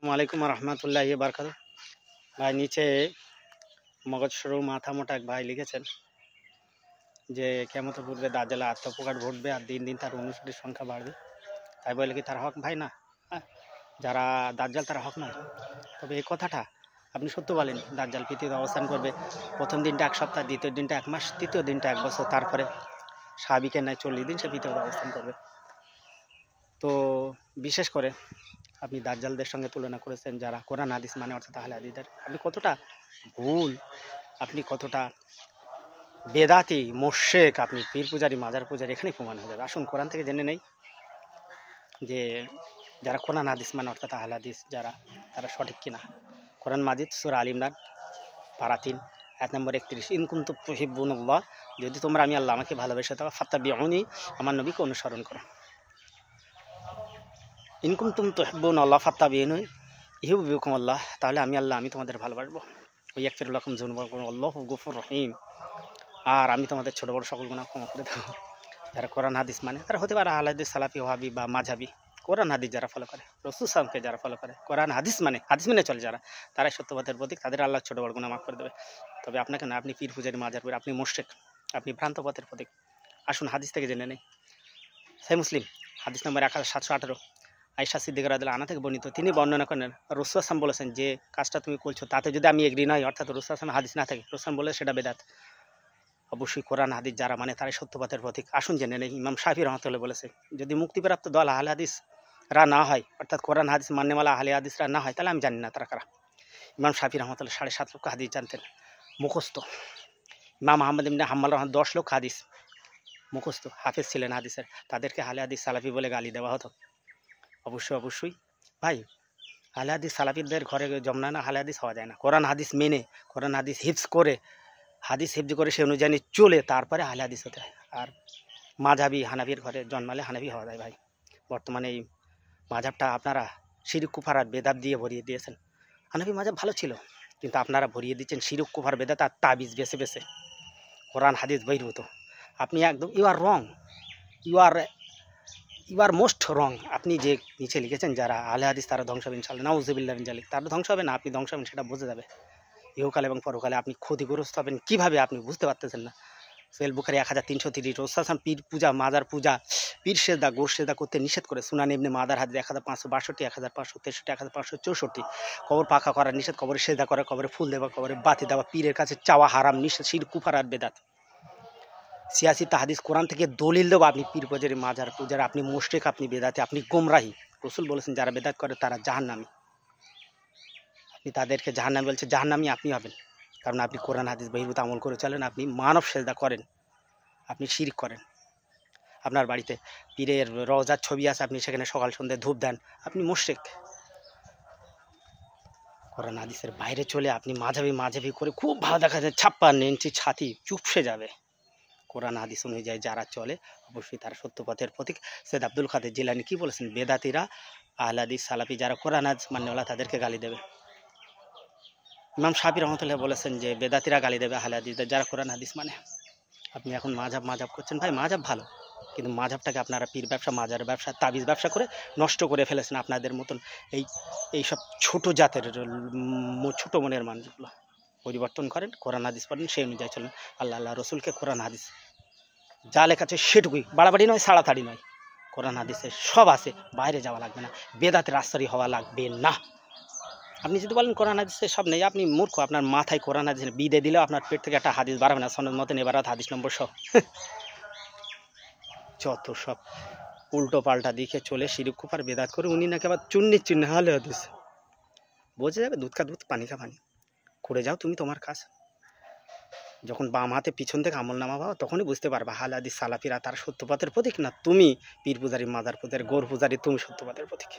वालेकुम रहमतुल्लाहि बरकातहू। भाई नीचे मगज शुरू माथा मोटा एक भाई लिखेছেন যে কিয়ামতের পূর্বে দাজ্জালে আত্মপ্রকাশ ঘটবে আর দিন দিন তার অনুসারীর সংখ্যা বাড়বে। তাই বলে কি তার হক ভাই না? যারা দাজ্জাল তারা হক নয়। তবে এই কথাটা আপনি সত্য বলেন, দাজ্জাল পৃথিবীতে অবস্থান করবে। প্রথম দিনটা এক সপ্তাহ, দ্বিতীয় দিনটা এক মাস, তৃতীয় দিনটা এক বছর, তারপরে স্বাভাবিকের ন্যায় 40 দিন সে পৃথিবীতে অবস্থান করবে। তো বিশেষ করে আপনি দাজ্জালদের সঙ্গে তুলনা করেছেন যারা কোরআন হাদিস মানে, অর্থাৎ আহলে হাদিসদের। আপনি কতটা ভুল, আপনি কতটা বেদাতি মোশেক, আপনি পীর পূজারি মাজার পূজারি, এখানেই প্রমাণ হয়ে যাবে। আসুন কোরআন থেকে জেনে নেই যে যারা কোরআন হাদিস মানে, অর্থাৎ আহলে হাদিস যারা, তারা সঠিক কিনা। কোরআন মাজিদ সূরা আল ইমরান পারা 3 আয়াত নম্বর 31, ইন কুনতুম তুহিব্বুনাল্লাহ, যদি তোমরা আমি আল্লাহ আমাকে ভালোবেসে থাকো, ফাত্তাবিউনি, আমার নবীকে অনুসরণ করো। ইন কুনতুম তুহিব্বুনাল্লাহ ফাত্তাবিউনি ইউহিব্বুকুমুল্লাহ, তাহলে আমি আল্লাহ আমি তোমাদের ভালোবাসবো। ওয়াগফির লাকুম যুনুবাকুম আল্লাহু গফুরুর রহিম, আর আমি তোমাদের ছোট বড় সকল গুনাহ ক্ষমা করে দেবো। যারা কোরআন হাদিস মানে, তারা হতে পারে আহলে হাদিস, সালাফি, ওয়াহাবি বা মাযহাবি। কোরআন হাদিস যারা ফলো করে, রাসূল সাল্লাল্লাহু যারা ফলো করে, কোরআন হাদিস মানে চলে যারা, তারাই সত্যবাদের প্রতীক, তাদের আল্লাহ ছোট বড় গুনাহ মাফ করে দেবে। তবে আপনাকে না, আপনি পীর পূজারি মাজার পীর, আপনি মুশরিক, আপনি ভ্রান্ত পথের প্রতীক। আসুন হাদিস থেকে জেনে নেই। সহিহ মুসলিম হাদিস নম্বর 1718, আয়েশা সিদ্দিকা রাদিয়াল্লাহু আনহা থেকে বর্ণিত। তিনি বর্ণনা করেন, রাসূল সাল্লাল্লাহু আলাইহি বলেছেন যে কাজটা তুমি করছো তাতে যদি আমি এগ্রি নই, অর্থাৎ রাসূল সাল্লাল্লাহু আলাইহি হাদিস না থাকে, রাসূল বলে সেটা বেদাত। অবশ্যই কোরআন হাদিস যারা মানে তারাই সত্যপথের প্রতীক। আসুন জেনে নেই। ইমাম শাফি রহমাতুল্লাহ বলেছে, যদি মুক্তিপ্রাপ্ত দল আহলে হাদিস রা না হয়, অর্থাৎ কোরআন হাদিস মান্যওয়ালা আহলে হাদিসরা না হয়, তাহলে আমি জানি না তারা কারা। ইমাম শাফি রহমাতুল্লাহ 7.5 লক্ষ হাদিস জানতেন মুখস্থ। ইমাম আহমদ ইবনে হাম্বল রহমান 10 লক্ষ হাদিস মুখস্থ, হাফেজ ছিলেন হাদিসের। তাদেরকে আহলে হাদিস সালাফি বলে গালি দেওয়া হতো। অবশ্যই ভাই, আহলে হাদিস সালাফিদের ঘরে জমনা না, আহলে হাদিস হওয়া যায় না। কোরআন হাদিস মেনে, কোরআন হাদিস হিফজ করে, হাদিস হিফজ করে সে অনুযায়ী চলে, তারপরে আহলে হাদিস হতে হয়। আর মাযহাবি হানাফির ঘরে জন্মালে হানাফি হওয়া যায় ভাই। বর্তমানে এই মাযহাবটা আপনারা শিরক কুফর আর বেদাত দিয়ে ভরিয়ে দিয়েছেন। হানাফি মাযহাব ভালো ছিল, কিন্তু আপনারা ভরিয়ে দিচ্ছেন শিরক কুফর বেদাত আর তাবিজ বেছে বেছে, কোরআন হাদিস বহির্ভূত। আপনি একদম ইউ আর মোস্ট রং। আপনি যে নিচে লিখেছেন যারা আহলে হাদিস তারা ধ্বংস হবে ইনশাআল্লাহ, নাউযুবিল্লাহ মিন যালিক, তারা ধ্বংস হবে না, আপনি ধ্বংস হবেন সেটা বোঝা যাবে। ইহকালে এবং পরকালে আপনি ক্ষতিগ্রস্ত হবেন কিভাবে আপনি বুঝতে পারতেছেন না। সোহেল বুখারী 1330, রাসূল পীর পূজা, মাজার পূজা, পীর সেজদা, গোর সেজদা করতে নিষেধ করে। সুনান ইবনে মাদার হাদিস 1562, 1563, 1564। কবর পাকা করা নিষেধ, কবরে সেজদা করা, কবরে ফুল দেওয়া, কবরে বাতি দেওয়া, পীরের কাছে চাওয়া হারাম, নিষেধ, শিরক কুফর আর বেদাত। সিয়াসি তাহাদিস কোরআন থেকে দলিল দেবো, আপনি পীর পূজারি মাজার পূজারি, আপনি মুশরিক, আপনি বেদাতি, আপনি গোমরাহি। রাসূল বলেছেন যারা বেদাত করে তারা জাহান্নামী। আপনি তাদেরকে জাহান্নামী বলছে, জাহান্নামী আপনি হবেন, কারণ আপনি কোরআন হাদিস বহির্ভূত আমল করে চলেন, আপনি মানব সেজদা করেন, আপনি শিরক করেন। আপনার বাড়িতে পীরের রওজার ছবি আছে, আপনি সেখানে সকাল সন্ধ্যে ধূপ দেন, আপনি মুশরিক। কোরআন হাদিসের বাইরে চলে আপনি মাঝাবি করে খুব ভালো দেখা যায়, 56 ইঞ্চি ছাতি চুপসে যাবে। কোরআন হাদিস অনুযায়ী যারা চলে অবশ্যই তারা সত্যপথের প্রতীক। সৈয়দ আব্দুল কাদের জিলানী কি বলেছেন, বেদাতিরা আহলে হাদিস সালাফি যারা কোরআন হাদিস মানেওয়ালা তাদেরকে গালি দেবে। ইমাম শাফি রহমাতুল্লাহ বলেছেন যে বেদাতিরা গালি দেবে আহলে হাদিসদের যারা কোরআন হাদিস মানে। আপনি এখন মাযহাব করছেন ভাই, মাযহাব ভালো, কিন্তু মাযহাবটাকে আপনারা পীর ব্যবসা, মাজার ব্যবসা, তাবিজ ব্যবসা করে নষ্ট করে ফেলেছেন। আপনাদের মতন এইসব ছোট জাতের ছোট মনের মানুষগুলো পরিবর্তন করেন, কোরআন হাদিস পড়েন, সেই অনুযায়ী চলেন। আল্লাহ রসুলকে কোরআন হাদিস যা লেখা আছে সেটুকুই, বাড়াবাড়ি নয়, ছাড়াতাড়ি নয়। কোরআন হাদিসে সব আছে, বাইরে যাওয়া লাগবে না, বেদাতের আশ্রয় হওয়া লাগবে না। আপনি যদি বলেন কোরআন হাদিসে সব নেই, আপনি মূর্খ। আপনার মাথায় কোরআন হাদিস বিদে দিলেও আপনার পেট থেকে একটা হাদিস বাড়াবে না, সনদ মতে নেবারাত হাদিস নম্বর সহ। যত সব উল্টো পাল্টা দিকে চলে শিরক কুফর বেদাত করে, উনি নাকি আবার চুন্নি আহলে হাদিস। বোঝা যাবে, দুধ কা দুধ, পানি কা পানি। করে যাও তুমি তোমার কাজ। যখন বাম হাতে পিছন থেকে আমল নামা পাও, তখনই বুঝতে পারবা আহলে হাদিস সালাফিরা তারা সত্যপথের প্রতীক না তুমি পীর পূজারি, মাজার পূজারি, গোর পূজারি, তুমি সত্যপথের প্রতীক।